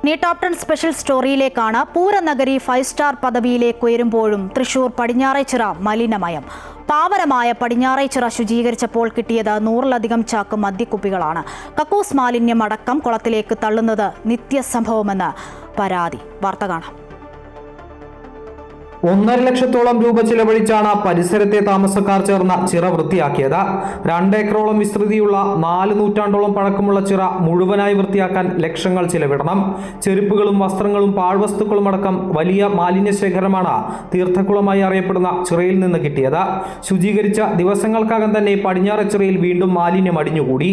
ഇനി top 10 special സ്റ്റോറിയിലേക്കാണ്. പൂരനഗരി 5 star പദവിയിലേക്ക് ഉയരുമ്പോഴും തൃശൂർ പടിഞ്ഞാറേച്ചിറ മലിനമയം. പാവനമായ പടിഞ്ഞാറേച്ചിറ ശുചീകരിച്ചപ്പോൾ കിട്ടിയത് 100-ലധികം ചാക്ക് മദ്യക്കുപ്പികളാണ്. കക്കൂസ് മാലിന്യം അടക്കം കുളത്തിലേക്ക് തള്ളുന്നത് നിത്യസംഭവമെന്ന് പരാതി. വാർത്ത കാണാം. 1.5 ലക്ഷത്തോളം രൂപ ചിലവഴിച്ചാണ് പരിസരത്തെ താമസക്കാർ ചേർന്ന ചിറ വൃത്തിയാക്കിയത്. 2 ഏക്കറോളം വിസ്തൃതിയുള്ള 4 നൂറ്റാണ്ടോളം പഴക്കമുള്ള ചിറ മുഴുവനായി വൃത്തിയാക്കാൻ ലക്ഷങ്ങൾ ചിലവിടണം. ചെരുപ്പുകളും വസ്ത്രങ്ങളും പാഴ്വസ്തുക്കളും അടക്കം വലിയ മാലിന്യ ശേഖരമാണ് തീർത്ഥക്കുളമായി അറിയപ്പെടുന്ന ചിറയിൽ നിന്ന് കിട്ടിയത്. ശുചീകരിച്ച ദിവസങ്ങൾക്കകം തന്നെ പടിഞ്ഞാറച്ചിറയിൽ വീണ്ടും മാലിന്യം അടിഞ്ഞുകൂടി.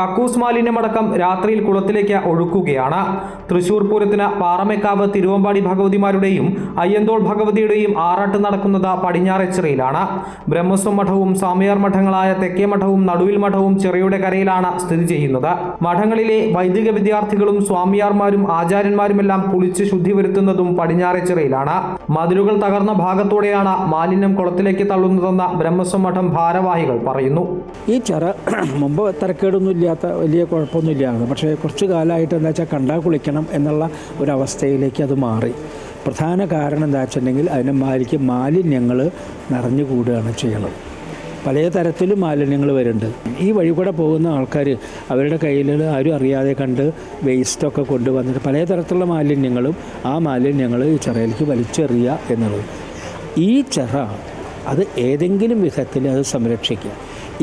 കക്കൂസ് മാലിന്യമടക്കം രാത്രിയിൽ കുളത്തിലേക്ക് ഒഴുക്കുകയാണ്. തൃശൂർ പൂരത്തിന് പാറമേക്കാവ് തിരുവമ്പാടി ഭഗവതിമാരുടെയും അയ്യന്തോൾ ഭഗവതി ആറാട്ട് നടക്കുന്നത് പടിഞ്ഞാറച്ചിറയിലാണ്. ബ്രഹ്മസ്വം മഠവും സ്വാമിയാർ മഠങ്ങളായ തെക്കേ മഠവും നടുവിൽ മഠവും ചിറയുടെ കരയിലാണ് സ്ഥിതി ചെയ്യുന്നത്. മഠങ്ങളിലെ വൈദിക വിദ്യാർത്ഥികളും സ്വാമിയാർമാരും ആചാര്യന്മാരുമെല്ലാം കുളിച്ച് ശുദ്ധി വരുത്തുന്നതും പടിഞ്ഞാറച്ചിറയിലാണ്. മതിലുകൾ തകർന്ന ഭാഗത്തോടെയാണ് മാലിന്യം കുളത്തിലേക്ക് തള്ളുന്നതെന്ന് ബ്രഹ്മസ്വം മഠം ഭാരവാഹികൾ പറയുന്നു. ഈ ചിറ മുമ്പ് തരക്കേടൊന്നും ഇല്ലാത്ത വലിയ കുഴപ്പമൊന്നും ഇല്ലായിരുന്നു. പക്ഷേ കുറച്ചു കാലമായിട്ട് എന്താ വെച്ചാൽ കണ്ടാൽ കുളിക്കണം എന്നുള്ള ഒരവസ്ഥയിലേക്ക് അത് മാറി. പ്രധാന കാരണം എന്താ വെച്ചിട്ടുണ്ടെങ്കിൽ അതിന് മാലിന്യങ്ങൾ നിറഞ്ഞുകൂടുകയാണ് ചെയ്യണത്. പല തരത്തിലും മാലിന്യങ്ങൾ വരുന്നുണ്ട്. ഈ വഴി കൂടെ പോകുന്ന ആൾക്കാർ അവരുടെ കയ്യിൽ ആരും അറിയാതെ കണ്ട് വേസ്റ്റൊക്കെ കൊണ്ടുവന്നിട്ട് പല തരത്തിലുള്ള മാലിന്യങ്ങളും ആ മാലിന്യങ്ങൾ ഈ ചിറയിലേക്ക് വലിച്ചെറിയുക എന്നുള്ളത്. ഈ ചിറ അത് ഏതെങ്കിലും വിധത്തിൽ അത് സംരക്ഷിക്കുക.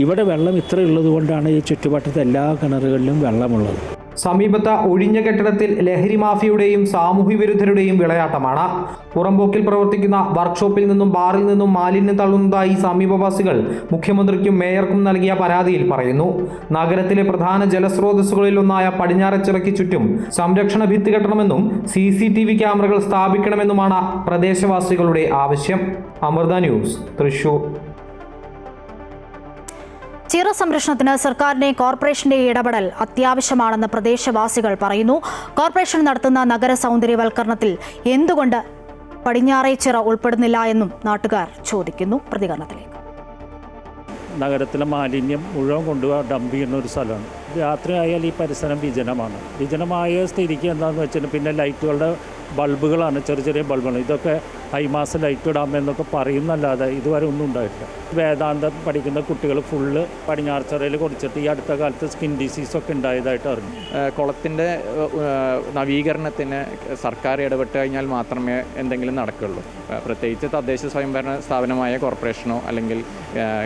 ഇവിടെ വെള്ളം ഇത്ര ഉള്ളത് കൊണ്ടാണ് ഈ ചുറ്റുവട്ടത്തെ എല്ലാ കിണറുകളിലും വെള്ളമുള്ളത്. സമീപത്ത് ഒഴിഞ്ഞ കെട്ടിടത്തിൽ ലഹരി മാഫിയുടെയും സാമൂഹ്യ വിരുദ്ധരുടെയും വിളയാട്ടമാണ്. പുറമ്പോക്കിൽ പ്രവർത്തിക്കുന്ന വർക്ക്ഷോപ്പിൽ നിന്നും ബാറിൽ നിന്നും മാലിന്യം തള്ളുന്നതായി സമീപവാസികൾ മുഖ്യമന്ത്രിക്കും മേയർക്കും നൽകിയ പരാതിയിൽ പറയുന്നു. നഗരത്തിലെ പ്രധാന ജലസ്രോതസ്സുകളിൽ ഒന്നായ പടിഞ്ഞാറച്ചിറയ്ക്ക് ചുറ്റും സംരക്ഷണ ഭിത്തി കെട്ടണമെന്നും CCTV ക്യാമറകൾ സ്ഥാപിക്കണമെന്നുമാണ് പ്രദേശവാസികളുടെ ആവശ്യം. അമൃത ന്യൂസ്, തൃശൂർ. ചിറ സംരക്ഷണത്തിന് സർക്കാരിന്റെ കോർപ്പറേഷന്റെ ഇടപെടൽ അത്യാവശ്യമാണെന്ന് പ്രദേശവാസികൾ പറയുന്നു. കോർപ്പറേഷൻ നടത്തുന്ന നഗര സൗന്ദര്യവൽക്കരണത്തിൽ എന്തുകൊണ്ട് പടിഞ്ഞാറേച്ചിറ ഉൾപ്പെടുന്നില്ല എന്നും നാട്ടുകാർ ചോദിക്കുന്നു. പ്രതികരണത്തിലേക്ക്. നഗരത്തിലെ മാലിന്യം മുഴുവൻ കൊണ്ടുപോയി ഡംപ് ചെയ്യുന്ന ഒരു സ്ഥലമാണ്. രാത്രിയായാൽ ഈ പരിസരം വിജനമാണ്. വിജനമായ സ്ഥിതിക്ക് എന്താണെന്ന് വെച്ചാൽ പിന്നെ ലൈറ്റുകളുടെ ബൾബുകളാണ്, ചെറിയ ചെറിയ ബൾബുകൾ. ഇതൊക്കെ ഹൈമാസ് ലൈറ്റ് ഇടാമെന്നൊക്കെ പറയുന്നല്ലാതെ ഇതുവരെ ഒന്നും ഉണ്ടായിട്ടില്ല. വേദാന്തം പഠിക്കുന്ന കുട്ടികൾ ഫുള്ള് പടിഞ്ഞാറച്ചിറയിൽ കുറിച്ചിട്ട് ഈ അടുത്ത കാലത്ത് സ്കിൻ ഡിസീസൊക്കെ ഉണ്ടായതായിട്ട് അറിഞ്ഞു. കുളത്തിൻ്റെ നവീകരണത്തിന് സർക്കാർ ഇടപെട്ട് കഴിഞ്ഞാൽ മാത്രമേ എന്തെങ്കിലും നടക്കുകയുള്ളൂ. പ്രത്യേകിച്ച് തദ്ദേശ സ്വയംഭരണ സ്ഥാപനമായ കോർപ്പറേഷനോ അല്ലെങ്കിൽ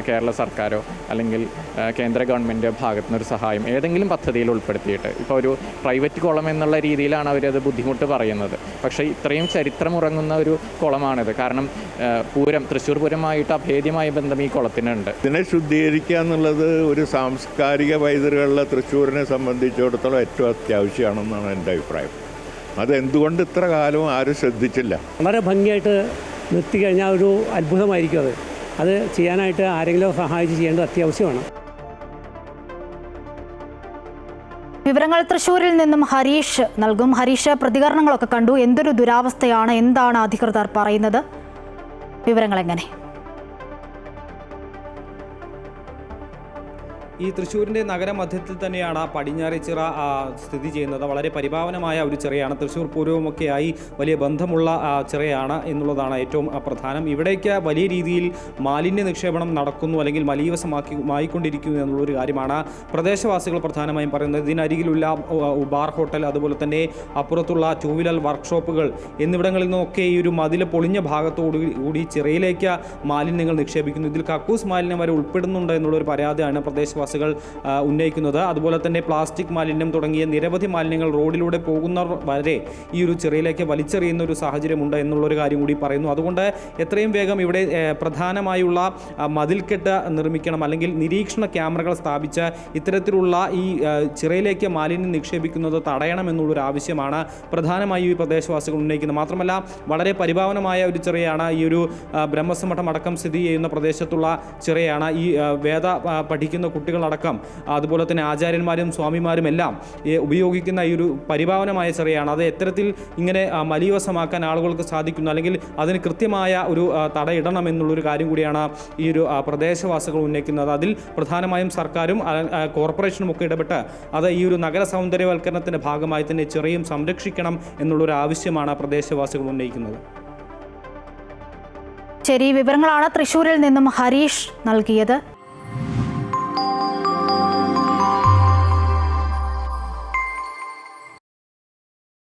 കേരള സർക്കാരോ അല്ലെങ്കിൽ കേന്ദ്ര ഗവൺമെൻറ് ഭാഗത്തുനിന്നൊരു സഹായം ഏതെങ്കിലും പദ്ധതിയിൽ ഉൾപ്പെടുത്തിയിട്ട്, ഇപ്പോൾ ഒരു പ്രൈവറ്റ് കുളം എന്നുള്ള രീതിയിലാണ് അവരത് ബുദ്ധിമുട്ട് പറയുന്നത്. പക്ഷേ ഇത്രയും ചരിത്രമുറങ്ങുന്ന ഒരു കുളമാണിത്. കാരണം തൃശ്ശൂർ പൂരമായിട്ട് അഭേദ്യമായ ബന്ധം ഈ കുളത്തിനുണ്ട്. ഇതിനെ ശുദ്ധീകരിക്കുക എന്നുള്ളത് ഒരു സാംസ്കാരിക പൈതൃകമുള്ള തൃശ്ശൂരിനെ സംബന്ധിച്ചിടത്തോളം ഏറ്റവും അത്യാവശ്യമാണെന്നാണ് എൻ്റെ അഭിപ്രായം. അതെന്തുകൊണ്ട് ഇത്ര കാലവും ആരും ശ്രദ്ധിച്ചില്ല. വളരെ ഭംഗിയായിട്ട് നിർത്തിക്കഴിഞ്ഞാൽ ഒരു അത്ഭുതമായിരിക്കും. അത് ചെയ്യാനായിട്ട് ആരെങ്കിലും സഹായിച്ച് ചെയ്യേണ്ടത് അത്യാവശ്യമാണ്. വിവരങ്ങൾ തൃശ്ശൂരിൽ നിന്നും ഹരീഷ് നൽകും. ഹരീഷ്, പ്രതികരണങ്ങളൊക്കെ കണ്ടു. എന്തൊരു ദുരാവസ്ഥയാണ്, എന്താണ് അധികൃതർ പറയുന്നത്? വിവരങ്ങൾ എങ്ങനെ? ഈ തൃശ്ശൂരിൻ്റെ നഗരമധ്യത്തിൽ തന്നെയാണ് പടിഞ്ഞാറേച്ചിറ സ്ഥിതി ചെയ്യുന്നത്. വളരെ പരിപാവനമായ ഒരു ചിറയാണ്. തൃശ്ശൂർ പൂരവുമൊക്കെയായി വലിയ ബന്ധമുള്ള ചിറയാണ് എന്നുള്ളതാണ് ഏറ്റവും പ്രധാനം. ഇവിടേക്ക് വലിയ രീതിയിൽ മാലിന്യ നിക്ഷേപണം നടക്കുന്നു, അല്ലെങ്കിൽ മലീവസമായിക്കൊണ്ടിരിക്കുന്നു എന്നുള്ളൊരു കാര്യമാണ് പ്രദേശവാസികൾ പ്രധാനമായും പറയുന്നത്. ഇതിനരികിലുള്ള ബാർ ഹോട്ടൽ, അതുപോലെ തന്നെ അപ്പുറത്തുള്ള 2 വീലർ വർക്ക്ഷോപ്പുകൾ എന്നിവിടങ്ങളിൽ നിന്നൊക്കെ ഈ ഒരു മതിൽ പൊളിഞ്ഞ ഭാഗത്തോടുകൂടി ചിറയിലേക്ക് മാലിന്യങ്ങൾ നിക്ഷേപിക്കുന്നു. ഇതിൽ കക്കൂസ് മാലിന്യം വരെ ഉൾപ്പെടുന്നുണ്ട് എന്നുള്ളൊരു പരാതിയാണ് പ്രദേശവാസികൾ ഉന്നയിക്കുന്നത്. അതുപോലെ തന്നെ പ്ലാസ്റ്റിക് മാലിന്യം തുടങ്ങിയ നിരവധി മാലിന്യങ്ങൾ റോഡിലൂടെ പോകുന്നവർ വരെ ഈ ഒരു ചിറയിലേക്ക് വലിച്ചെറിയുന്ന ഒരു സാഹചര്യമുണ്ട് എന്നുള്ളൊരു കാര്യം കൂടി പറയുന്നു. അതുകൊണ്ട് എത്രയും വേഗം ഇവിടെ പ്രധാനമായുള്ള മതിൽക്കെട്ട് നിർമ്മിക്കണം, അല്ലെങ്കിൽ നിരീക്ഷണ ക്യാമറകൾ സ്ഥാപിച്ച് ഇത്തരത്തിലുള്ള ഈ ചിറയിലേക്ക് മാലിന്യം നിക്ഷേപിക്കുന്നത് തടയണമെന്നുള്ളൊരു ആവശ്യമാണ് പ്രധാനമായും ഈ പ്രദേശവാസികൾ ഉന്നയിക്കുന്നത്. മാത്രമല്ല വളരെ പരിപാവനമായ ഒരു ചിറയാണ്. ഈ ഒരു ബ്രഹ്മസ്വം മഠം അടക്കം സ്ഥിതി ചെയ്യുന്ന പ്രദേശത്തുള്ള ചിറയാണ്. ഈ വേദ പഠിക്കുന്ന കുട്ടികൾ സ്വാമികളടക്കം അതുപോലെ തന്നെ ആചാര്യന്മാരും സ്വാമിമാരും എല്ലാം ഉപയോഗിക്കുന്ന ഈ ഒരു പരിപാവനമായ ചിറയാണ്. അത് എത്തരത്തിൽ ഇങ്ങനെ മലീവസമാക്കാൻ ആളുകൾക്ക് സാധിക്കുന്നു, അല്ലെങ്കിൽ അതിന് കൃത്യമായ ഒരു തടയിടണം എന്നുള്ളൊരു കാര്യം കൂടിയാണ് ഈ ഒരു പ്രദേശവാസികൾ ഉന്നയിക്കുന്നത്. അതിൽ പ്രധാനമായും സർക്കാരും കോർപ്പറേഷനും ഒക്കെ ഇടപെട്ട് അത് ഈ ഒരു നഗര സൗന്ദര്യവൽക്കരണത്തിൻ്റെ ഭാഗമായി തന്നെ ചിറയും സംരക്ഷിക്കണം എന്നുള്ളൊരു ആവശ്യമാണ് പ്രദേശവാസികൾ ഉന്നയിക്കുന്നത്. ശരി, വിവരങ്ങളാണ് തൃശ്ശൂരിൽ നിന്നും ഹരീഷ് നൽകിയത്.